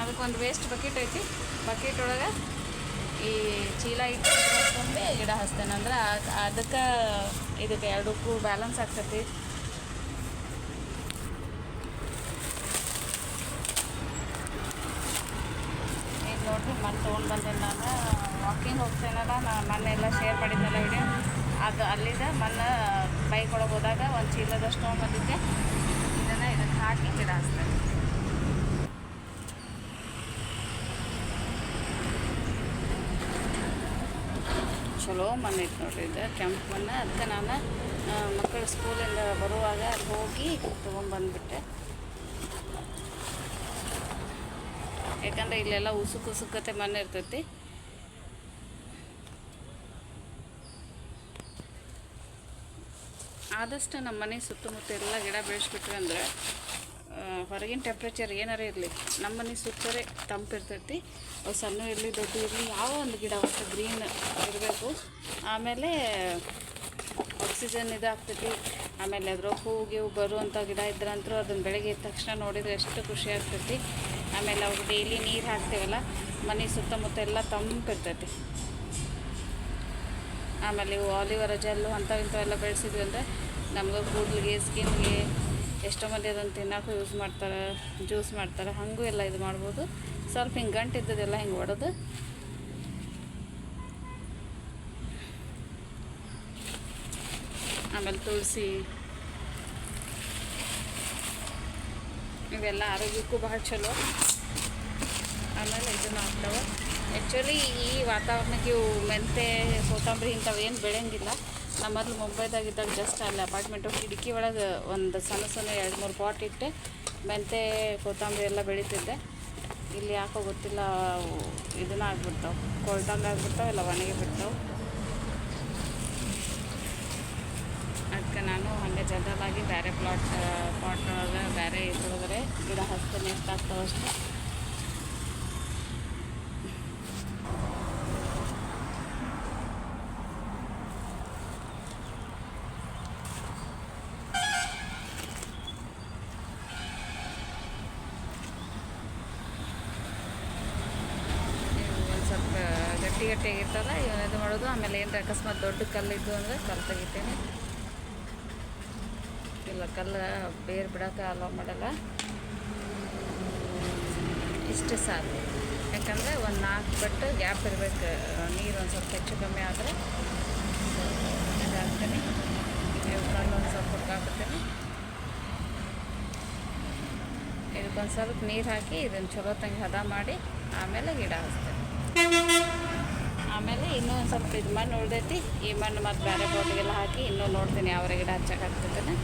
ಅದಕ್ಕೊಂದು waste bucket ಐತಿ. Bucket ಒಳಗೆ ಈ ಚೀಲ ಇಟ್ಟು ತುಂಬಿ ಗಿಡ ಹಚ್ತೇನೆ. ಅಂದ್ರೆ ಅದಕ್ಕೆ ಇದಕ್ಕೆ ಎರಡಕ್ಕೂ ಬ್ಯಾಲೆನ್ಸ್ ಆಗ್ತೈತಿ. ಈಗ ನೋಡಿರಿ ಮಣ್ಣು ತೊಗೊಂಡು ಬಂದೇನೆ. ನಾನು ವಾಕಿಂಗ್ ಹೋಗ್ತೇನಲ್ಲ, ನಾನು ಮಣ್ಣೆಲ್ಲ ಶೇರ್ ಮಾಡಿದ್ನಲ್ಲ ವಿಡಿಯೋ, ಅದು ಅಲ್ಲಿದ್ದ ಮಣ್ಣು ಬೈಕ್ ಒಳಗೆ ಹೋದಾಗ ಒಂದು ಚೀಲದಷ್ಟು ತೊಗೊಂಡ್ಬಂದಿದ್ದೆ. ಇದನ್ನು ಇದಕ್ಕೆ ಹಾಕಿ ಗಿಡ ಹಚ್ತೇನೆ. ಚಲೋ ಮಣ್ಣು ಐತೆ ನೋಡ್ರಿ, ಇದು ಕೆಂಪು ಮಣ್ಣು. ಅದಕ್ಕೆ ನಾನು ಮಕ್ಕಳು ಸ್ಕೂಲಿಂದ ಬರುವಾಗ ಹೋಗಿ ತೊಗೊಂಬಂದ್ಬಿಟ್ಟೆ. ಯಾಕಂದರೆ ಇಲ್ಲೆಲ್ಲ ಉಸುಕತೆ ಮಣ್ಣು ಇರ್ತೈತಿ. ಆದಷ್ಟು ನಮ್ಮ ಮನೆ ಸುತ್ತಮುತ್ತ ಎಲ್ಲ ಗಿಡ ಬೆಳೆಸ್ಬಿಟ್ವಿ ಅಂದರೆ ಹೊರಗಿನ ಟೆಂಪ್ರೇಚರ್ ಏನಾರೇ ಇರಲಿ, ನಮ್ಮ ಮನೆ ಸುತ್ತರೆ ತಂಪಿರ್ತೈತಿ. ಅವು ಸಣ್ಣ ಇರಲಿ ದೊಡ್ಡ ಇರಲಿ, ಯಾವ ಒಂದು ಗಿಡ ಒಟ್ಟು ಗ್ರೀನ್ ಇರಬೇಕು. ಆಮೇಲೆ ಆಕ್ಸಿಜನ್ ಇದಾಗ್ತೈತಿ. ಆಮೇಲೆ ಅದ್ರ ಹೂವು ಬರುವಂಥ ಗಿಡ ಇದ್ರಂತೂ ಅದನ್ನು ಬೆಳಗ್ಗೆ ಎದ್ದ ತಕ್ಷಣ ನೋಡಿದರೆ ಎಷ್ಟು ಖುಷಿ ಆಗ್ತೈತಿ. ಆಮೇಲೆ ಅವ್ರು ಡೈಲಿ ನೀರು ಹಾಕ್ತೇವಲ್ಲ, ಮನೆ ಸುತ್ತಮುತ್ತ ಎಲ್ಲ ತಂಪಿರ್ತೈತಿ. ಆಮೇಲೆ ಇವು ಆಲಿವರ ಜೆಲ್ಲು ಇಂಥವೆಲ್ಲ ಬೆಳೆಸಿದ್ವಿ ಅಂದರೆ ನಮ್ಗೆ ಕೂದಲಿಗೆ, ಸ್ಕಿನ್ಗೆ ಎಷ್ಟೋ ಮಂದಿ ಅದನ್ನು ತಿನ್ನೋಕ್ಕೂ ಯೂಸ್ ಮಾಡ್ತಾರೆ, ಜ್ಯೂಸ್ ಮಾಡ್ತಾರೆ. ಹಾಗೂ ಎಲ್ಲ ಇದು ಮಾಡ್ಬೋದು. ಸ್ವಲ್ಪ ಹಿಂಗೆ ಗಂಟು ಇದ್ದದೆಲ್ಲ ಹಿಂಗೆ ಒಡೆದು ಆಮೇಲೆ ತುಳಸಿ ಇವೆಲ್ಲ ಆರೋಗ್ಯಕ್ಕೂ ಭಾಳ ಚಲೋ. ಆಮೇಲೆ ಇದನ್ನು ಆಗ್ತಾವೆ. ಆ್ಯಕ್ಚುಲಿ ಈ ವಾತಾವರಣಕ್ಕೆ ಇವು ಮೆಂತೆ, ಕೊತ್ತಂಬರಿ ಇಂಥವೇನು ಬೆಳೆಯಂಗಿಲ್ಲ. ನಮ್ಮ ಮೊದಲು ಮುಂಬೈದಾಗಿದ್ದಾಗ ಜಸ್ಟ್ ಅಲ್ಲಿ ಅಪಾರ್ಟ್ಮೆಂಟು ಕಿಟಕಿ ಒಳಗೆ ಒಂದು ಸಣ್ಣ 2-3 ಪಾಟ್ ಇಟ್ಟೆ ಮೆಂತೆ, ಕೊತ್ತಂಬರಿ ಎಲ್ಲ ಬೆಳೀತಿದ್ದೆ. ಇಲ್ಲಿ ಯಾಕೋ ಗೊತ್ತಿಲ್ಲ, ಇದನ್ನ ಆಗ್ಬಿಡ್ತಾವೆ, ಕೊಳ್ತಂಗೆ ಆಗ್ಬಿಡ್ತಾವೆ, ಇಲ್ಲ ಒಣಗಿ ಬಿಡ್ತಾವೆ. ಅದಕ್ಕೆ ನಾನು ಹಾಗೆ ಜನರಲಾಗಿ ಬೇರೆ ಪಾಟ್ ಒಳಗೆ ಬೇರೆ ಇದ್ರೊಳಗಡೆ ಗಿಡ ಹಚ್ತೇನೆ. ಎಷ್ಟಾಗ್ತಾವೆ ಅಷ್ಟು. ಗಟ್ಟಿಯಾಗಿರ್ತಲ್ಲ, ಇದು ಮಾಡೋದು. ಆಮೇಲೆ ಏನು ಅಕಸ್ಮಾತ್ ದೊಡ್ಡ ಕಲ್ಲಿದ್ದು ಅಂದರೆ ಕಲ್ಲು ತೆಗಿತೇನೆ. ಇಲ್ಲ ಕಲ್ಲು ಬೇರೆ ಬಿಡೋಕೆ ಅಲೋ ಮಾಡಲ್ಲ. ಇಷ್ಟೇ ಸಾಕು. ಯಾಕಂದರೆ ಒಂದು 4 ಬಟ್ಟು ಗ್ಯಾಪ್ ಇರಬೇಕು. ನೀರು ಒಂದು ಸ್ವಲ್ಪ ಹೆಚ್ಚು ಕಮ್ಮಿ ಆದರೆ ಇದಾಗ್ತೇನೆ. ಕಲ್ಲು ಒಂದು ಸ್ವಲ್ಪ ಹುಡ್ಕಾಕ್ತೇನೆ. ಇದಕ್ಕೊಂದು ಸ್ವಲ್ಪ ನೀರು ಹಾಕಿ ಇದನ್ನು ಚಲೋ ತಂಗಿ ಹದ ಮಾಡಿ ಆಮೇಲೆ ಗಿಡ ಹಚ್ತೇನೆ. ಆಮೇಲೆ ಇನ್ನೂ ಒಂದು ಸ್ವಲ್ಪ ಇದು ಮಣ್ಣು ಉಳ್ದೈತಿ. ಈ ಮಣ್ಣು ಮತ್ತು ಬೇರೆ ಬೋಟಿಗೆಲ್ಲ ಹಾಕಿ ಇನ್ನೂ ನೋಡ್ತೀನಿ ಯಾವ ಗಿಡ ಹಚ್ಚಕ್ಕೆ ಆಗ್ತೈತೆ.